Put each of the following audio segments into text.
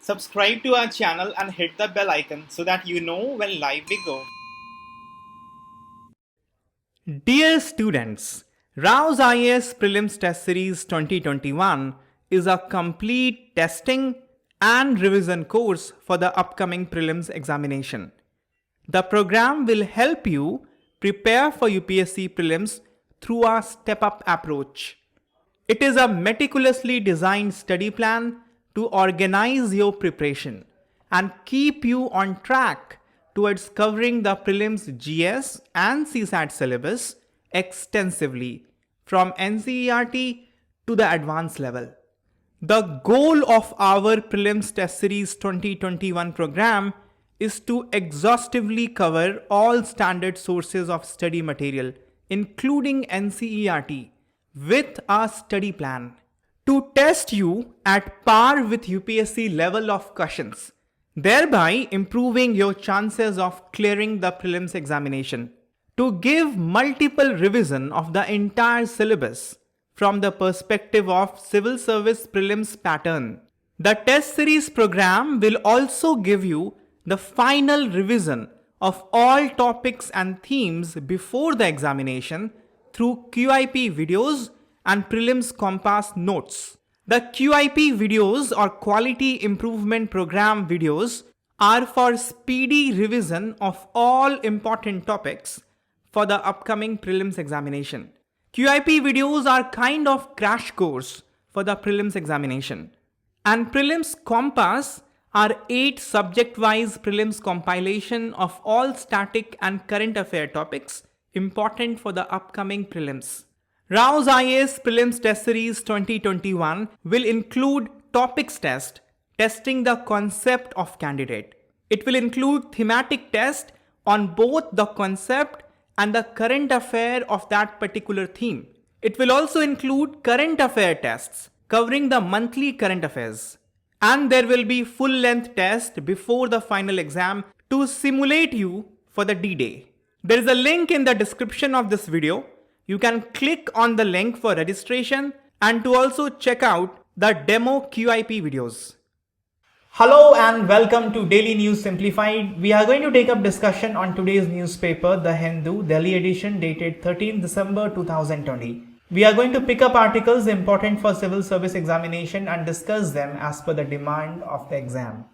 Subscribe to our channel and hit the bell icon so that you know when live we go. Dear students, Rao's IAS Prelims Test Series 2021 is a complete testing and revision course for the upcoming prelims examination. The program will help you prepare for UPSC prelims through a step-up approach. It is a meticulously designed study plan to organize your preparation and keep you on track towards covering the prelims GS and CSAT syllabus extensively from NCERT to the advanced level. The goal of our Prelims Test Series 2021 program is to exhaustively cover all standard sources of study material, including NCERT, with a study plan to test you at par with UPSC level of questions, thereby improving your chances of clearing the prelims examination. To give multiple revision of the entire syllabus from the perspective of civil service prelims pattern. The test series program will also give you the final revision of all topics and themes before the examination through QIP videos and prelims compass notes. The QIP videos or Quality Improvement Program videos are for speedy revision of all important topics for the upcoming prelims examination. QIP videos are kind of crash course for the prelims examination. And prelims compass are 8 subject-wise prelims compilation of all static and current affair topics important for the upcoming prelims. Rao's IAS Prelims Test Series 2021 will include topics test, testing the concept of candidate. It will include thematic test on both the concept and the current affair of that particular theme. It will also include current affair tests covering the monthly current affairs. And there will be full-length test before the final exam to simulate you for the D-Day. There is a link in the description of this video. You can click on the link for registration and to also check out the demo QIP videos. Hello and welcome to Daily News Simplified. We are going to take up discussion on today's newspaper, The Hindu, Delhi edition dated 13th December 2020. We are going to pick up articles important for civil service examination and discuss them as per the demand of the exam.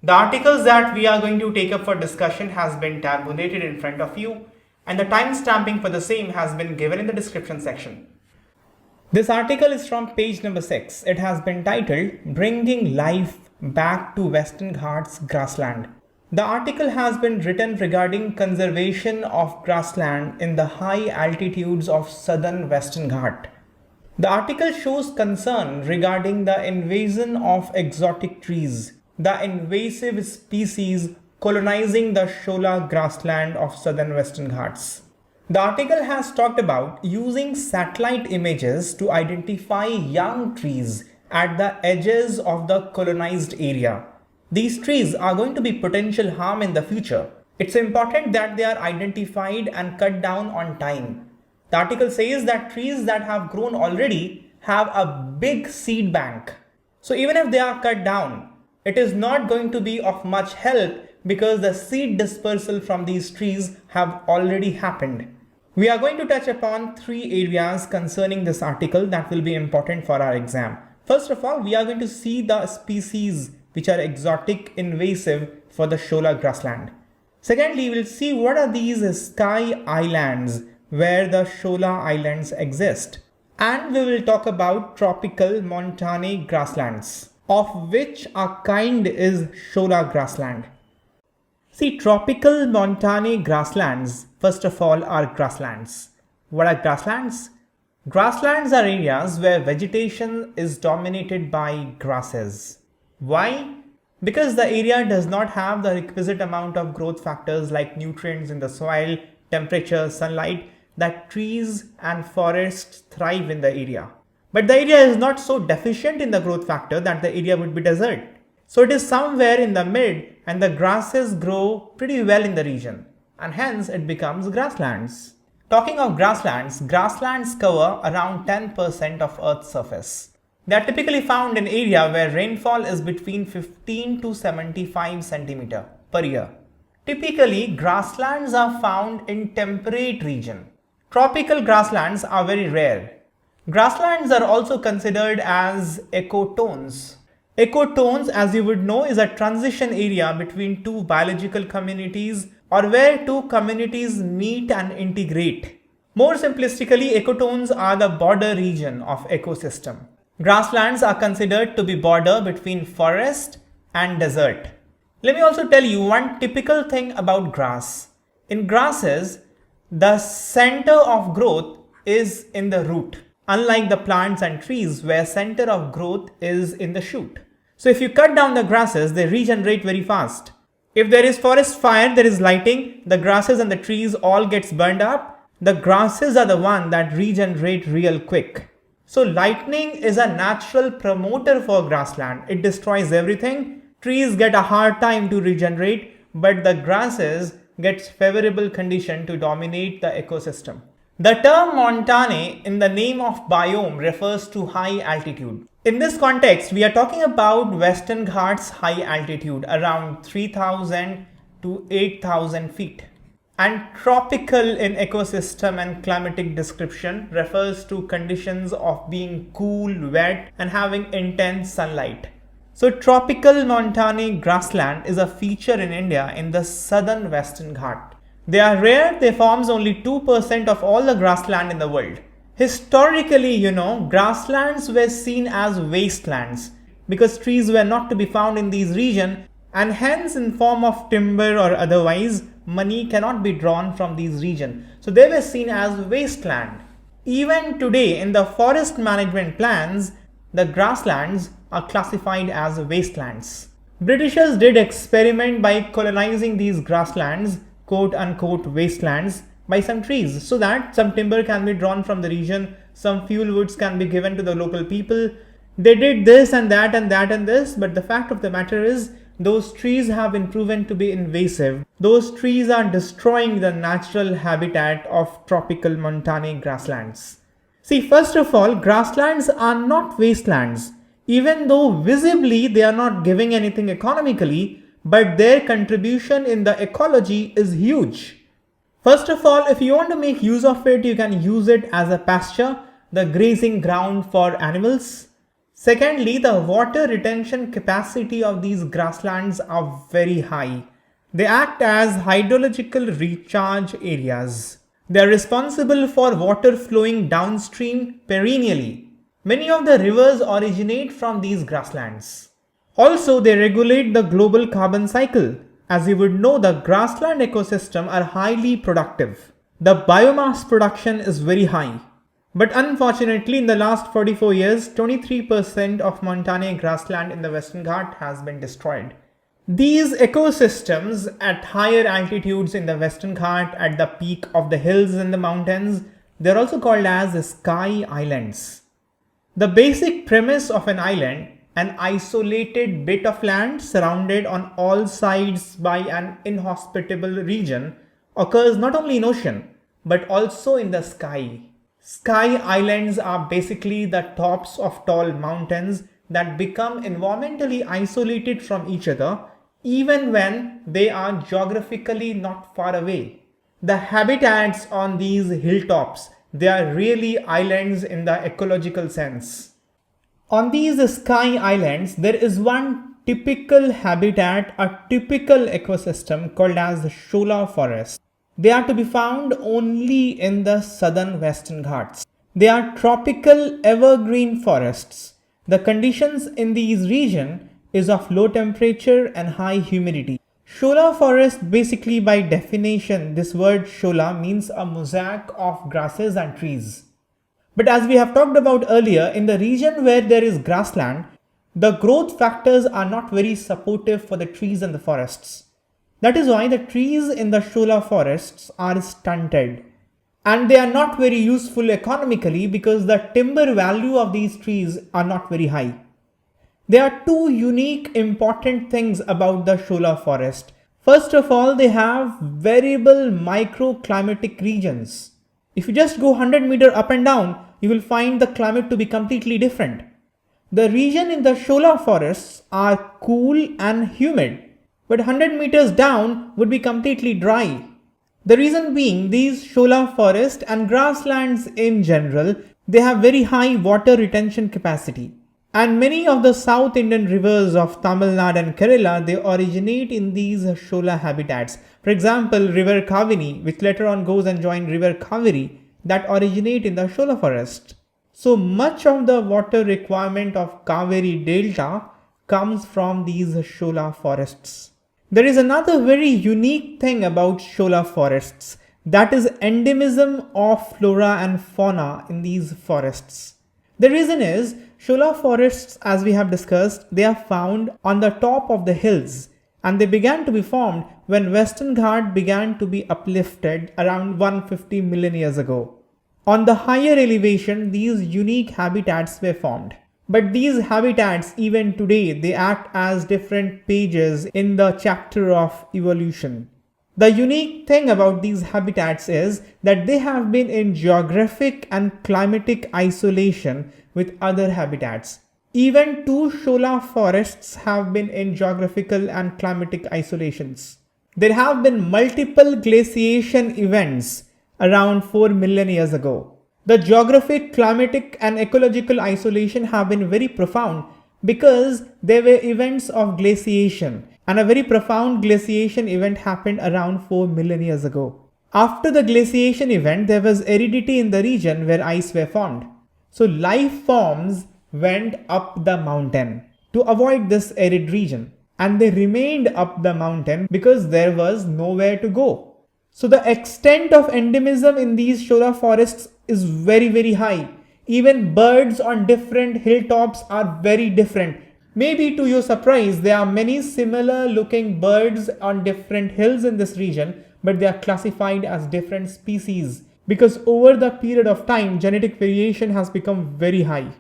The articles that we are going to take up for discussion has been tabulated in front of you, and the time stamping for the same has been given in the description section. This article is from page number 6. It has been titled Bringing Life Back to Western Ghats Grassland. The article has been written regarding conservation of grassland in the high altitudes of southern Western Ghat. The article shows concern regarding the invasion of exotic trees, the invasive species colonizing the Shola grassland of southern Western Ghats. The article has talked about using satellite images to identify young trees at the edges of the colonized area. These trees are going to be potential harm in the future. It's important that they are identified and cut down on time. The article says that trees that have grown already have a big seed bank. So even if they are cut down, it is not going to be of much help because the seed dispersal from these trees have already happened. We are going to touch upon 3 areas concerning this article that will be important for our exam. First of all, we are going to see the species which are exotic, invasive for the Shola grassland. Secondly, we will see what are these sky islands where the Shola islands exist. And we will talk about tropical montane grasslands, of which a kind is Shola grassland. See, tropical montane grasslands, first of all, are grasslands. What are grasslands? Grasslands are areas where vegetation is dominated by grasses. Why? Because the area does not have the requisite amount of growth factors like nutrients in the soil, temperature, sunlight, that trees and forests thrive in the area. But the area is not so deficient in the growth factor that the area would be desert. So it is somewhere in the mid and the grasses grow pretty well in the region and hence it becomes grasslands. Talking of grasslands, grasslands cover around 10% of Earth's surface. They are typically found in area where rainfall is between 15 to 75 centimeter per year. Typically, grasslands are found in temperate region. Tropical grasslands are very rare. Grasslands are also considered as ecotones. Ecotones, as you would know, is a transition area between two biological communities or where two communities meet and integrate. More simplistically, ecotones are the border region of ecosystem. Grasslands are considered to be border between forest and desert. Let me also tell you one typical thing about grass. In grasses, the center of growth is in the root, unlike the plants and trees where center of growth is in the shoot. So if you cut down the grasses, they regenerate very fast. If there is forest fire, there is lighting, the grasses and the trees all gets burned up. The grasses are the one that regenerate real quick. So lightning is a natural promoter for grassland. It destroys everything. Trees get a hard time to regenerate, but the grasses gets favorable condition to dominate the ecosystem. The term montane in the name of biome refers to high altitude. In this context, we are talking about Western Ghats high altitude around 3000 to 8000 feet. And tropical in ecosystem and climatic description refers to conditions of being cool, wet and having intense sunlight. So tropical montane grassland is a feature in India in the southern Western Ghat. They are rare, they forms only 2% of all the grassland in the world. Historically, grasslands were seen as wastelands because trees were not to be found in these regions and hence in form of timber or otherwise, money cannot be drawn from these regions. So they were seen as wasteland. Even today in the forest management plans, the grasslands are classified as wastelands. Britishers did experiment by colonizing these grasslands, quote unquote wastelands, by some trees so that some timber can be drawn from the region, some fuel woods can be given to the local people. They did this and that and that and this, but the fact of the matter is those trees have been proven to be invasive. Those trees are destroying the natural habitat of tropical montane grasslands. See, first of all, grasslands are not wastelands. Even though visibly they are not giving anything economically, but their contribution in the ecology is huge. First of all, if you want to make use of it, you can use it as a pasture, the grazing ground for animals. Secondly, the water retention capacity of these grasslands are very high. They act as hydrological recharge areas. They are responsible for water flowing downstream perennially. Many of the rivers originate from these grasslands. Also, they regulate the global carbon cycle. As you would know, the grassland ecosystem are highly productive. The biomass production is very high. But unfortunately, in the last 44 years, 23% of montane grassland in the Western Ghat has been destroyed. These ecosystems at higher altitudes in the Western Ghat, at the peak of the hills and the mountains, they're also called as sky islands. The basic premise of an island, an isolated bit of land surrounded on all sides by an inhospitable region, occurs not only in ocean, but also in the sky. Sky islands are basically the tops of tall mountains that become environmentally isolated from each other, even when they are geographically not far away. The habitats on these hilltops, they are really islands in the ecological sense. On these sky islands, there is one typical habitat, a typical ecosystem called as the Shola Forest. They are to be found only in the southern Western Ghats. They are tropical evergreen forests. The conditions in these regions is of low temperature and high humidity. Shola Forest, basically by definition, this word Shola means a mosaic of grasses and trees. But as we have talked about earlier, in the region where there is grassland, the growth factors are not very supportive for the trees and the forests. That is why the trees in the Shola forests are stunted. And they are not very useful economically because the timber value of these trees are not very high. There are two unique important things about the Shola forest. First of all, they have variable microclimatic regions. If you just go 100 meters up and down, you will find the climate to be completely different. The region in the Shola forests are cool and humid, but 100 meters down would be completely dry. The reason being, these Shola forest and grasslands in general, they have very high water retention capacity. And many of the South Indian rivers of Tamil Nadu and Kerala, they originate in these Shola habitats. For example, River Kavini, which later on goes and joins River Kaveri, that originate in the Shola forest. So much of the water requirement of Kaveri Delta comes from these Shola forests. There is another very unique thing about Shola forests, that is endemism of flora and fauna in these forests. The reason is, Shola forests, as we have discussed, they are found on the top of the hills, and they began to be formed when Western Ghats began to be uplifted around 150 million years ago. On the higher elevation, these unique habitats were formed. But these habitats, even today, they act as different pages in the chapter of evolution. The unique thing about these habitats is that they have been in geographic and climatic isolation with other habitats. Even two Shola forests have been in geographical and climatic isolations. There have been multiple glaciation events around 4 million years ago. The geographic, climatic and ecological isolation have been very profound because there were events of glaciation, and a very profound glaciation event happened around 4 million years ago. After the glaciation event, there was aridity in the region where ice were formed. So life forms went up the mountain to avoid this arid region, and they remained up the mountain because there was nowhere to go. So the extent of endemism in these Shola forests is very, very high. Even birds on different hilltops are very different. Maybe to your surprise, there are many similar looking birds on different hills in this region, but they are classified as different species because over the period of time, genetic variation has become very high.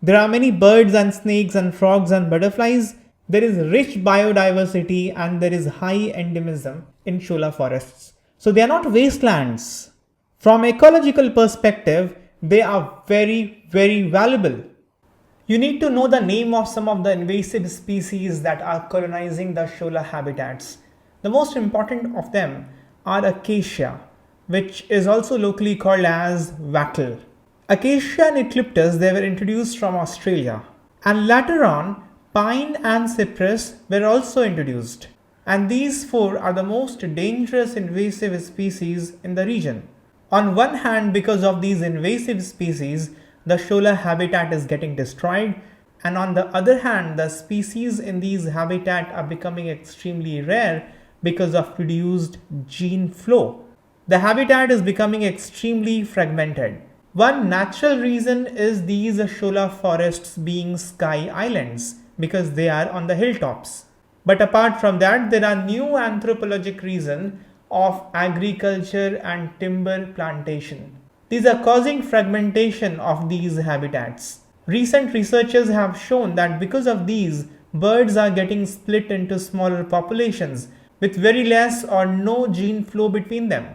There are many birds and snakes and frogs and butterflies. There is rich biodiversity and there is high endemism in Shola forests. So they are not wastelands. From ecological perspective, they are very, very valuable. You need to know the name of some of the invasive species that are colonizing the Shola habitats. The most important of them are acacia, which is also locally called as wattle. Acacia and eucalyptus, they were introduced from Australia. And later on, pine and cypress were also introduced. And these four are the most dangerous invasive species in the region. On one hand, because of these invasive species, the Shola habitat is getting destroyed, and on the other hand, the species in these habitat are becoming extremely rare because of reduced gene flow. The habitat is becoming extremely fragmented. One natural reason is these Shola forests being sky islands because they are on the hilltops. But apart from that, there are new anthropologic reasons of agriculture and timber plantation. These are causing fragmentation of these habitats. Recent researchers have shown that because of these, birds are getting split into smaller populations with very less or no gene flow between them.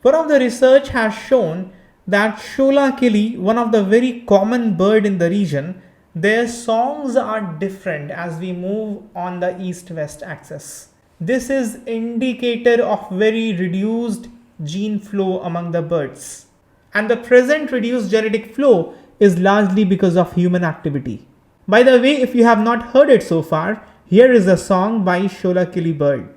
One of the research has shown that Shola kili, one of the very common bird in the region, their songs are different as we move on the east-west axis. This is indicator of very reduced gene flow among the birds. And the present reduced genetic flow is largely because of human activity. By the way, if you have not heard it so far, here is a song by Shola kili bird.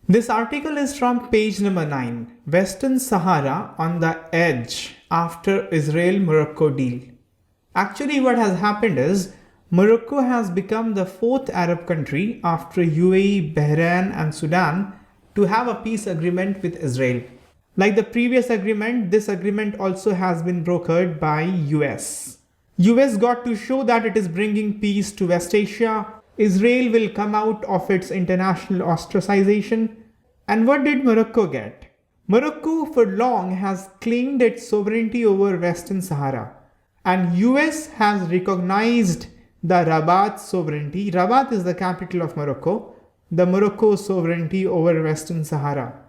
This article is from page number 9, Western Sahara on the edge after Israel-Morocco deal. Actually, what has happened is Morocco has become the fourth Arab country after UAE, Bahrain and Sudan to have a peace agreement with Israel. Like the previous agreement, this agreement also has been brokered by US. US got to show that it is bringing peace to West Asia. Israel will come out of its international ostracization. And what did Morocco get? Morocco for long has claimed its sovereignty over Western Sahara, and US has recognized the Rabat sovereignty. Rabat is the capital of Morocco, the Morocco sovereignty over Western Sahara.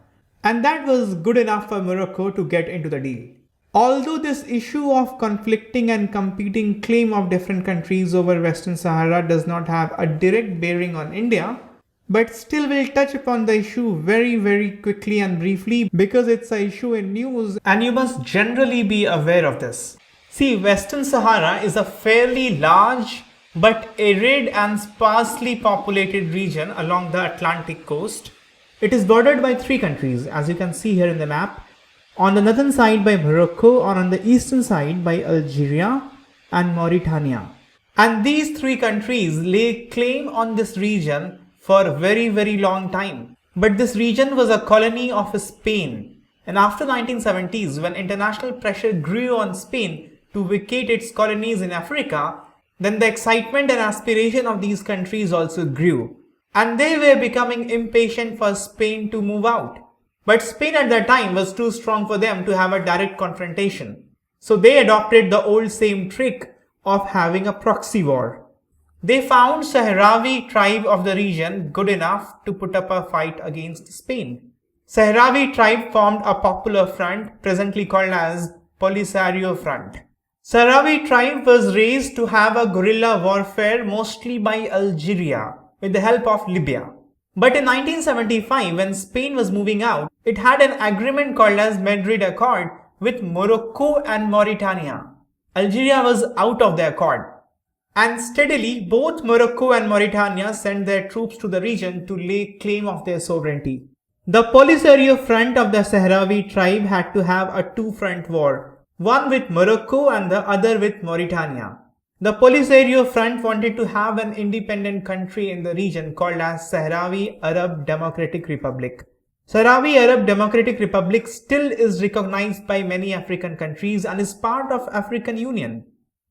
And that was good enough for Morocco to get into the deal. Although this issue of conflicting and competing claim of different countries over Western Sahara does not have a direct bearing on India, but still we'll touch upon the issue very quickly and briefly because it's an issue in news and you must generally be aware of this. See, Western Sahara is a fairly large but arid and sparsely populated region along the Atlantic coast. It is bordered by 3 countries, as you can see here in the map. On the northern side by Morocco, or on the eastern side by Algeria and Mauritania. And these 3 countries lay claim on this region for a very long time. But this region was a colony of Spain. And after 1970s, when international pressure grew on Spain to vacate its colonies in Africa, then the excitement and aspiration of these countries also grew. And they were becoming impatient for Spain to move out. But Spain at that time was too strong for them to have a direct confrontation. So they adopted the old same trick of having a proxy war. They found Sahrawi tribe of the region good enough to put up a fight against Spain. Sahrawi tribe formed a popular front presently called as Polisario Front. Sahrawi tribe was raised to have a guerrilla warfare mostly by Algeria with the help of Libya. But in 1975, when Spain was moving out, it had an agreement called as Madrid Accord with Morocco and Mauritania. Algeria was out of the accord. And steadily, both Morocco and Mauritania sent their troops to the region to lay claim of their sovereignty. The Polisario front of the Sahrawi tribe had to have a 2-front war, one with Morocco and the other with Mauritania. The Polisario front wanted to have an independent country in the region called as Sahrawi Arab Democratic Republic. Sahrawi Arab Democratic Republic still is recognized by many African countries and is part of African Union.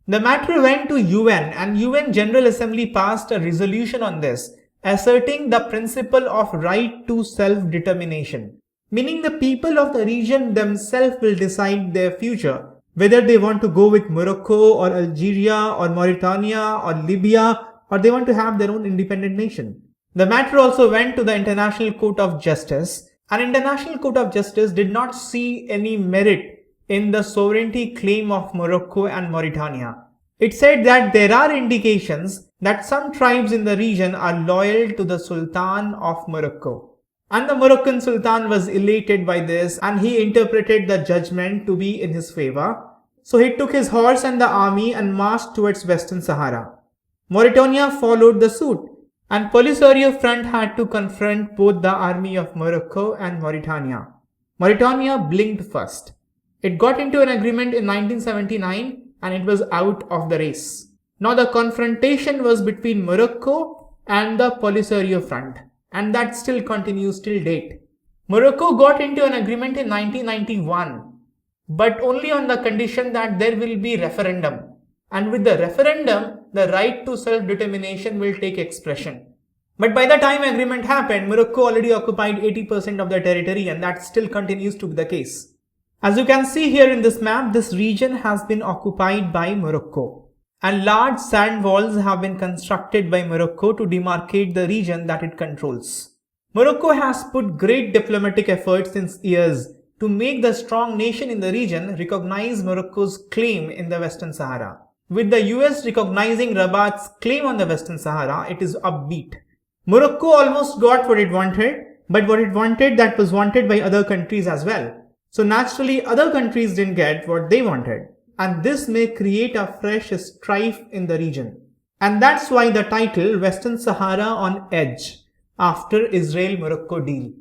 The matter went to UN and UN General Assembly passed a resolution on this, asserting the principle of right to self-determination, meaning the people of the region themselves will decide their future, whether they want to go with Morocco or Algeria or Mauritania or Libya, or they want to have their own independent nation. The matter also went to the International Court of Justice, and International Court of Justice did not see any merit in the sovereignty claim of Morocco and Mauritania. It said that there are indications that some tribes in the region are loyal to the Sultan of Morocco. And the Moroccan Sultan was elated by this and he interpreted the judgment to be in his favor. So he took his horse and the army and marched towards Western Sahara. Mauritania followed the suit and Polisario front had to confront both the army of Morocco and Mauritania. Mauritania blinked first. It got into an agreement in 1979 and it was out of the race. Now the confrontation was between Morocco and the Polisario front. And that still continues till date. Morocco got into an agreement in 1991, but only on the condition that there will be referendum. And with the referendum, the right to self-determination will take expression. But by the time agreement happened, Morocco already occupied 80% of the territory and that still continues to be the case. As you can see here in this map, this region has been occupied by Morocco. And large sand walls have been constructed by Morocco to demarcate the region that it controls. Morocco has put great diplomatic efforts since years to make the strong nation in the region recognize Morocco's claim in the Western Sahara. With the US recognizing Rabat's claim on the Western Sahara, it is upbeat. Morocco almost got what it wanted, but what it wanted that was wanted by other countries as well. So naturally, other countries didn't get what they wanted. And this may create a fresh strife in the region. And that's why the title Western Sahara on Edge after Israel-Morocco deal.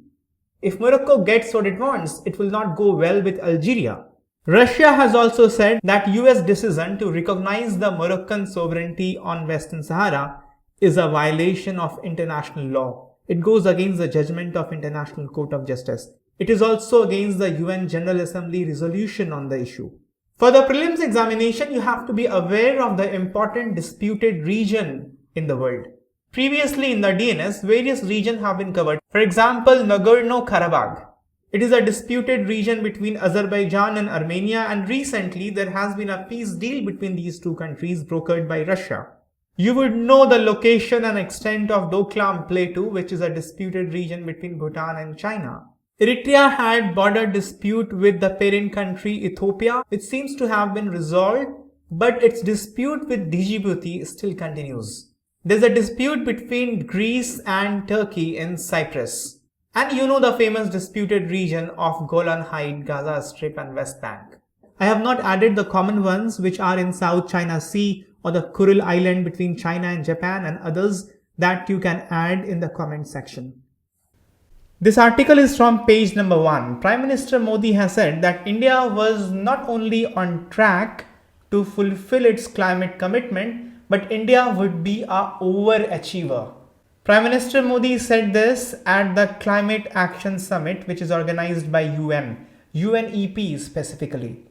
If Morocco gets what it wants, it will not go well with Algeria. Russia has also said that US decision to recognize the Moroccan sovereignty on Western Sahara is a violation of international law. It goes against the judgment of International Court of Justice. It is also against the UN General Assembly resolution on the issue. For the prelims examination, you have to be aware of the important disputed region in the world. Previously in the DNS, various regions have been covered. For example, Nagorno-Karabakh. It is a disputed region between Azerbaijan and Armenia, and recently there has been a peace deal between these two countries brokered by Russia. You would know the location and extent of Doklam Plateau, which is a disputed region between Bhutan and China. Eritrea had border dispute with the parent country Ethiopia, which seems to have been resolved, but its dispute with Djibouti still continues. There's a dispute between Greece and Turkey in Cyprus. And you know the famous disputed region of Golan Heights, Gaza Strip and West Bank. I have not added the common ones which are in South China Sea or the Kuril Island between China and Japan and others that you can add in the comment section. This article is from page number 1. Prime Minister Modi has said that India was not only on track to fulfill its climate commitment, but India would be an overachiever. Prime Minister Modi said this at the Climate Action Summit, which is organized by UNEP specifically.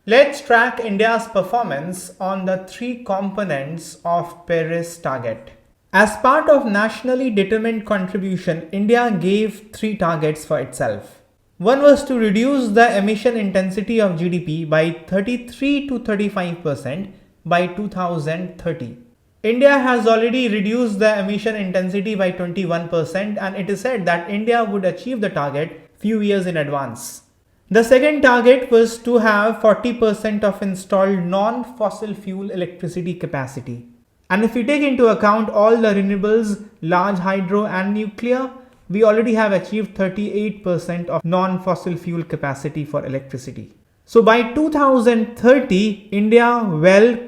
Let's track India's performance on the 3 components of Paris target. As part of nationally determined contribution, India gave 3 targets for itself. One was to reduce the emission intensity of GDP by 33 to 35% by 2030. India has already reduced the emission intensity by 21%, and it is said that India would achieve the target few years in advance. The second target was to have 40% of installed non-fossil fuel electricity capacity. And if we take into account all the renewables, large hydro and nuclear, we already have achieved 38% of non-fossil fuel capacity for electricity. So by 2030, India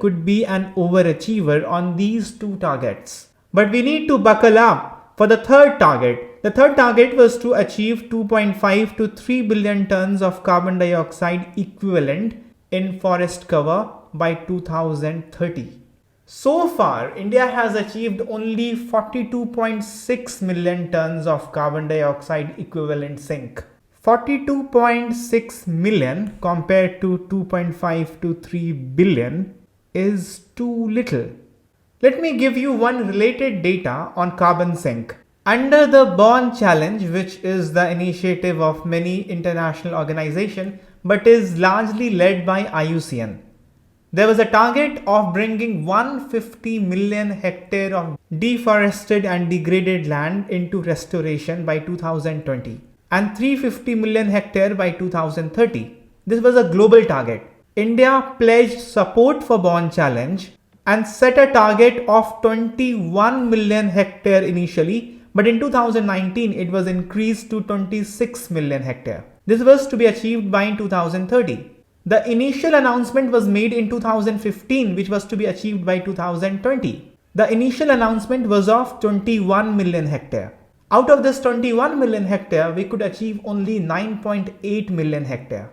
could be an overachiever on these 2 targets. But we need to buckle up for the third target. The third target was to achieve 2.5 to 3 billion tons of carbon dioxide equivalent in forest cover by 2030. So far, India has achieved only 42.6 million tons of carbon dioxide equivalent sink. 42.6 million compared to 2.5 to 3 billion is too little. Let me give you one related data on carbon sink. Under the Bond Challenge, which is the initiative of many international organizations but is largely led by IUCN, there was a target of bringing 150 million hectares of deforested and degraded land into restoration by 2020 and 350 million hectares by 2030. This was a global target. India pledged support for Bond Challenge and set a target of 21 million hectares initially, but in 2019 it was increased to 26 million hectares. This was to be achieved by 2030. The initial announcement was made in 2015, which was to be achieved by 2020. The initial announcement was of 21 million hectares. Out of this 21 million hectares, we could achieve only 9.8 million hectares.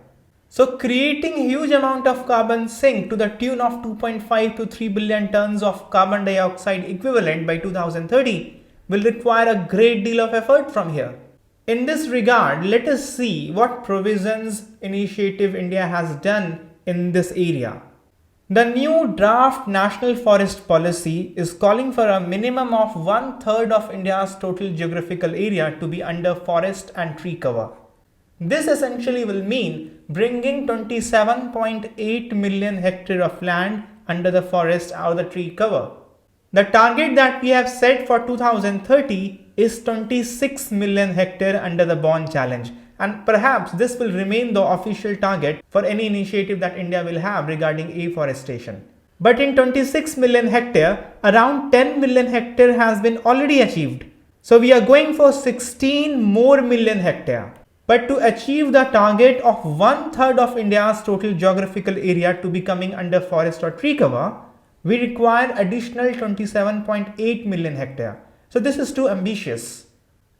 So creating a huge amount of carbon sink to the tune of 2.5 to 3 billion tons of carbon dioxide equivalent by 2030 will require a great deal of effort from here. In this regard, let us see what provisions initiative India has done in this area. The new draft National Forest Policy is calling for a minimum of 1/3 of India's total geographical area to be under forest and tree cover. This essentially will mean bringing 27.8 million hectares of land under the forest or the tree cover. The target that we have set for 2030 is 26 million hectares under the Bond Challenge, and perhaps this will remain the official target for any initiative that India will have regarding afforestation. But in 26 million hectares, around 10 million hectares has been already achieved. So we are going for 16 more million hectares. But to achieve the target of 1/3 of India's total geographical area to be coming under forest or tree cover, we require additional 27.8 million hectares. So this is too ambitious.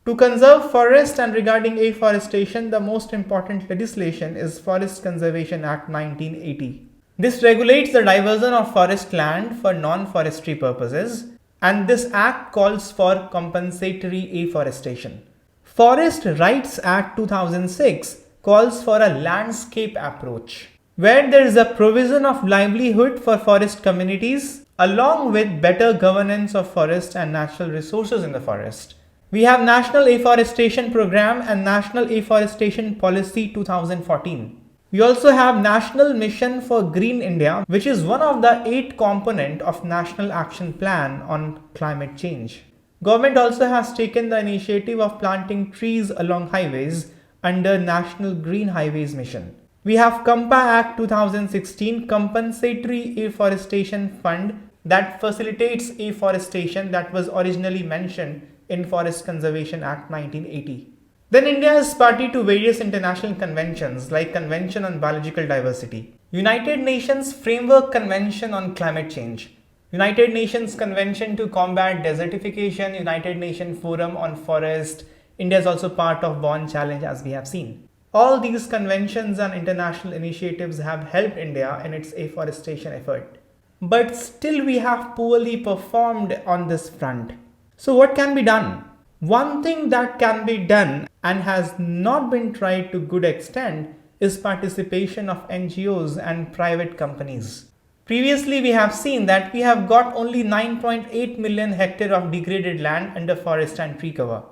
To conserve forest and regarding afforestation, the most important legislation is Forest Conservation Act 1980. This regulates the diversion of forest land for non-forestry purposes, and this act calls for compensatory afforestation. Forest Rights Act 2006 calls for a landscape approach, where there is a provision of livelihood for forest communities along with better governance of forest and natural resources in the forest. We have National Afforestation Program and National Afforestation Policy 2014. We also have National Mission for Green India, which is one of the 8 components of National Action Plan on Climate Change. Government also has taken the initiative of planting trees along highways under National Green Highways Mission. We have CAMPA Act 2016, Compensatory Afforestation Fund, that facilitates afforestation that was originally mentioned in Forest Conservation Act 1980. Then India is party to various international conventions like Convention on Biological Diversity, United Nations Framework Convention on Climate Change, United Nations Convention to Combat Desertification, United Nations Forum on Forest. India is also part of Bonn Challenge, as we have seen. All these conventions and international initiatives have helped India in its afforestation effort. But still we have poorly performed on this front. So what can be done? One thing that can be done and has not been tried to good extent is participation of NGOs and private companies. Previously, we have seen that we have got only 9.8 million hectares of degraded land under forest and tree cover.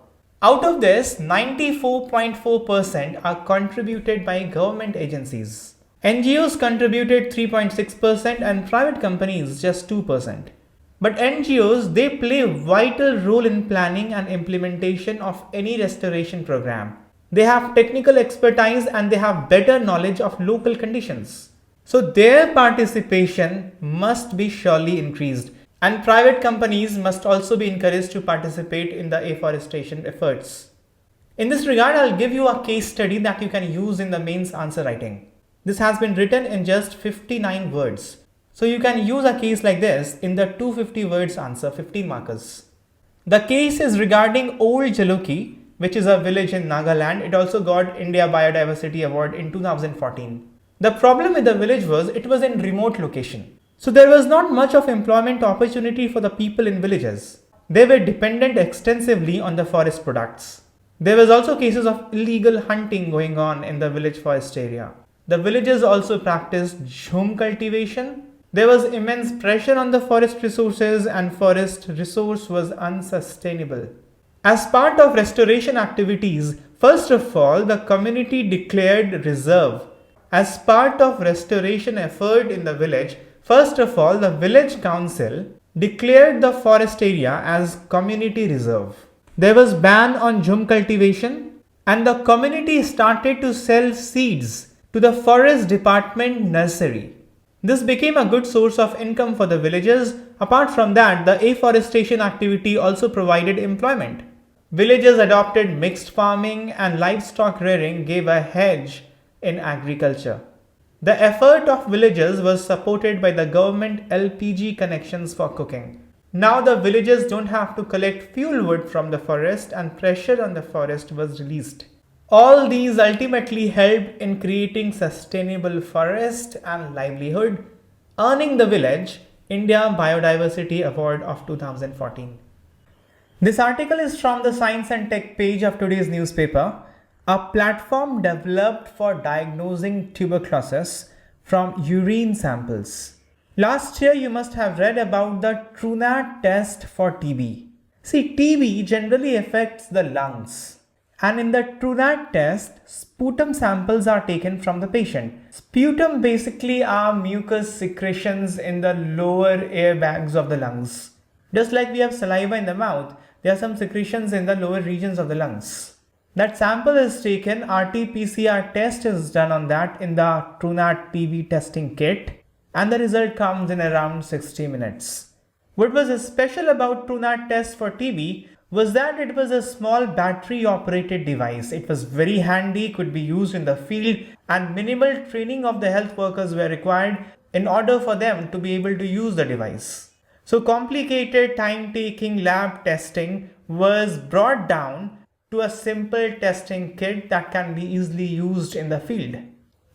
Out of this, 94.4% are contributed by government agencies. NGOs contributed 3.6% and private companies just 2%. But NGOs, they play a vital role in planning and implementation of any restoration program. They have technical expertise and they have better knowledge of local conditions. So their participation must be surely increased, and private companies must also be encouraged to participate in the afforestation efforts. In this regard, I'll give you a case study that you can use in the mains answer writing. This has been written in just 59 words. So you can use a case like this in the 250 words answer, 15 markers. The case is regarding Old Jaluki, which is a village in Nagaland. It also got India Biodiversity Award in 2014. The problem with the village was it was in remote location. So there was not much of employment opportunity for the people in villages. They were dependent extensively on the forest products. There was also cases of illegal hunting going on in the village forest area. The villagers also practiced jhum cultivation. There was immense pressure on the forest resources and forest resource was unsustainable. As part of restoration activities, first of all, the community declared reserve. As part of restoration effort in the village, first of all, the village council declared the forest area as community reserve. There was ban on jhum cultivation and the community started to sell seeds to the forest department nursery. This became a good source of income for the villagers. Apart from that, the afforestation activity also provided employment. Villagers adopted mixed farming and livestock rearing gave a hedge in agriculture. The effort of villagers was supported by the government LPG connections for cooking. Now the villagers don't have to collect fuel wood from the forest and pressure on the forest was released. All these ultimately helped in creating sustainable forest and livelihood, earning the village India Biodiversity Award of 2014. This article is from the Science and Tech page of today's newspaper, a platform developed for diagnosing tuberculosis from urine samples. Last year you must have read about the TruNat test for TB. See, TB generally affects the lungs. And in the TruNat test, sputum samples are taken from the patient. Sputum basically are mucus secretions in the lower air bags of the lungs. Just like we have saliva in the mouth, there are some secretions in the lower regions of the lungs. That sample is taken, RT-PCR test is done on that in the TruNat TB testing kit, and the result comes in around 60 minutes. What was special about TruNat test for TB was that it was a small battery operated device. It was very handy, could be used in the field, and minimal training of the health workers were required in order for them to be able to use the device. So complicated time-taking lab testing was brought down to a simple testing kit that can be easily used in the field.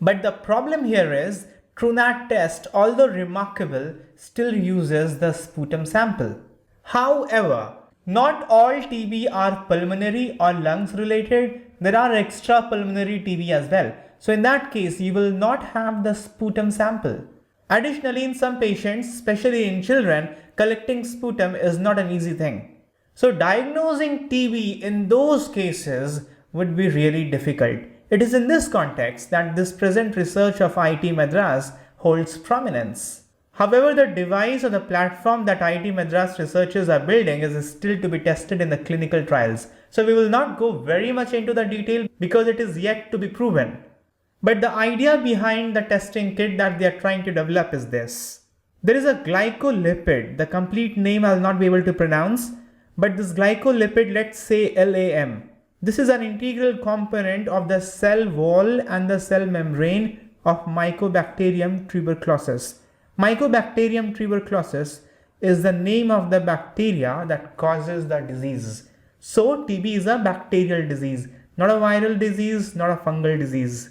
But the problem here is TruNat test, although remarkable, still uses the sputum sample. However, not all TB are pulmonary or lungs related. There are extra pulmonary TB as well. So in that case, you will not have the sputum sample. Additionally, in some patients, especially in children, collecting sputum is not an easy thing. So diagnosing TB in those cases would be really difficult. It is in this context that this present research of IIT Madras holds prominence. However, the device or the platform that IIT Madras researchers are building is still to be tested in the clinical trials. So we will not go very much into the detail because it is yet to be proven. But the idea behind the testing kit that they are trying to develop is this. There is a glycolipid, the complete name I'll not be able to pronounce, but this glycolipid, let's say LAM. This is an integral component of the cell wall and the cell membrane of Mycobacterium tuberculosis. Mycobacterium tuberculosis is the name of the bacteria that causes the disease. So TB is a bacterial disease, not a viral disease, not a fungal disease.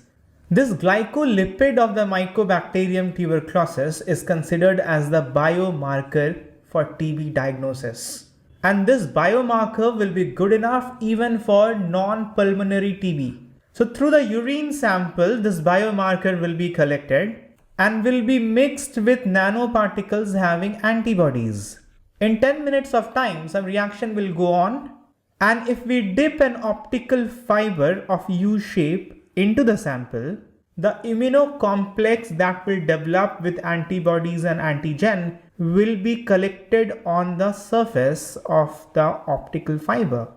This glycolipid of the Mycobacterium tuberculosis is considered as the biomarker for TB diagnosis. And this biomarker will be good enough even for non-pulmonary TB. So through the urine sample, this biomarker will be collected and will be mixed with nanoparticles having antibodies. In 10 minutes of time, some reaction will go on, and if we dip an optical fiber of U shape into the sample, the immunocomplex that will develop with antibodies and antigen will be collected on the surface of the optical fiber.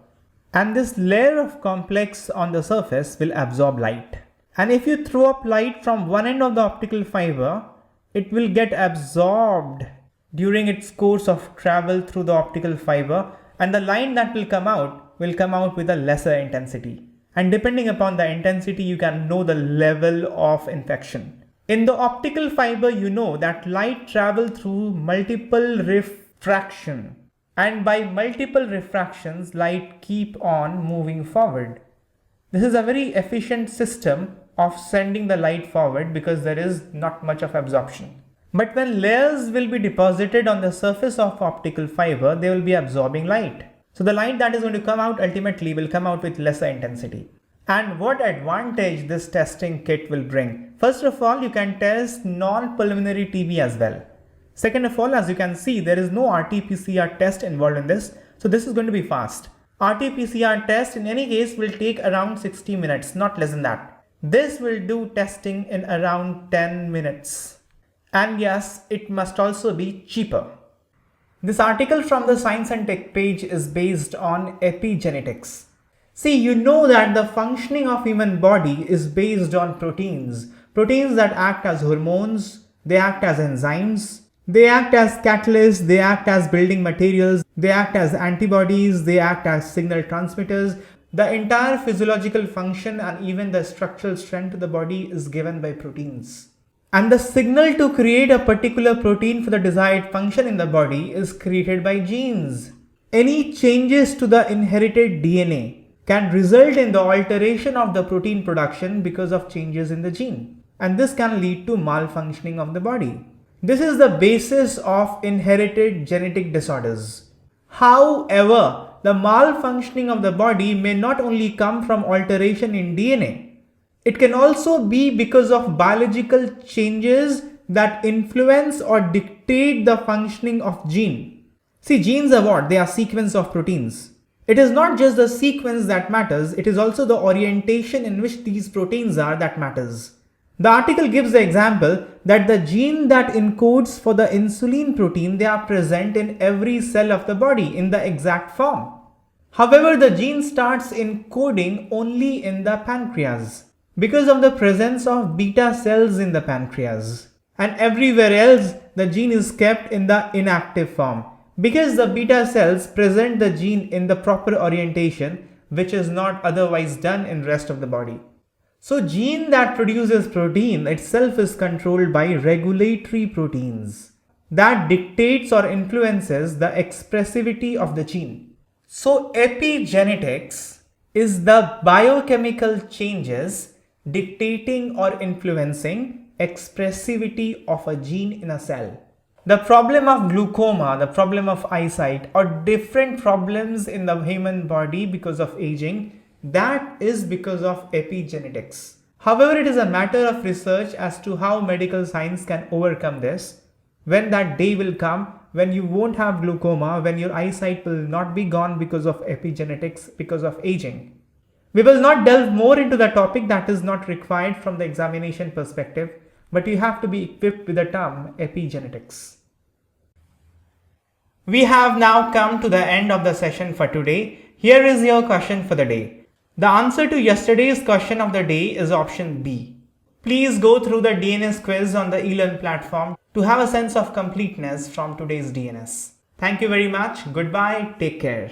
And this layer of complex on the surface will absorb light. And if you throw up light from one end of the optical fiber, it will get absorbed during its course of travel through the optical fiber, and the line that will come out with a lesser intensity. And depending upon the intensity, you can know the level of infection. In the optical fiber, you know that light travels through multiple refraction. And by multiple refractions, light keep on moving forward. This is a very efficient system of sending the light forward because there is not much of absorption. But when layers will be deposited on the surface of optical fiber, they will be absorbing light. So the light that is going to come out ultimately will come out with lesser intensity. And what advantage this testing kit will bring? First of all, you can test non-pulmonary TB as well. Second of all, as you can see, there is no RT-PCR test involved in this. So this is going to be fast. RT-PCR test in any case will take around 60 minutes, not less than that. This will do testing in around 10 minutes. And yes, it must also be cheaper. This article from the Science and Tech page is based on epigenetics. See, you know that the functioning of human body is based on proteins. Proteins that act as hormones, they act as enzymes, they act as catalysts, they act as building materials, they act as antibodies, they act as signal transmitters. The entire physiological function and even the structural strength of the body is given by proteins. And the signal to create a particular protein for the desired function in the body is created by genes. Any changes to the inherited DNA can result in the alteration of the protein production because of changes in the gene. And this can lead to malfunctioning of the body. This is the basis of inherited genetic disorders. However, the malfunctioning of the body may not only come from alteration in DNA. It can also be because of biological changes that influence or dictate the functioning of gene. See, genes are what? They are sequence of proteins. It is not just the sequence that matters, it is also the orientation in which these proteins are that matters. The article gives the example that the gene that encodes for the insulin protein, they are present in every cell of the body in the exact form. However, the gene starts encoding only in the pancreas because of the presence of beta cells in the pancreas. And everywhere else, the gene is kept in the inactive form because the beta cells present the gene in the proper orientation, which is not otherwise done in rest of the body. So gene that produces protein itself is controlled by regulatory proteins that dictates or influences the expressivity of the gene. So epigenetics is the biochemical changes dictating or influencing expressivity of a gene in a cell. The problem of glaucoma, the problem of eyesight, or different problems in the human body because of aging, that is because of epigenetics. However, it is a matter of research as to how medical science can overcome this. When that day will come, when you won't have glaucoma, when your eyesight will not be gone because of epigenetics, because of aging. We will not delve more into the topic, that is not required from the examination perspective, but you have to be equipped with the term epigenetics. We have now come to the end of the session for today. Here is your question for the day. The answer to yesterday's question of the day is option B. Please go through the DNS quiz on the eLearn platform to have a sense of completeness from today's DNS. Thank you very much. Goodbye. Take care.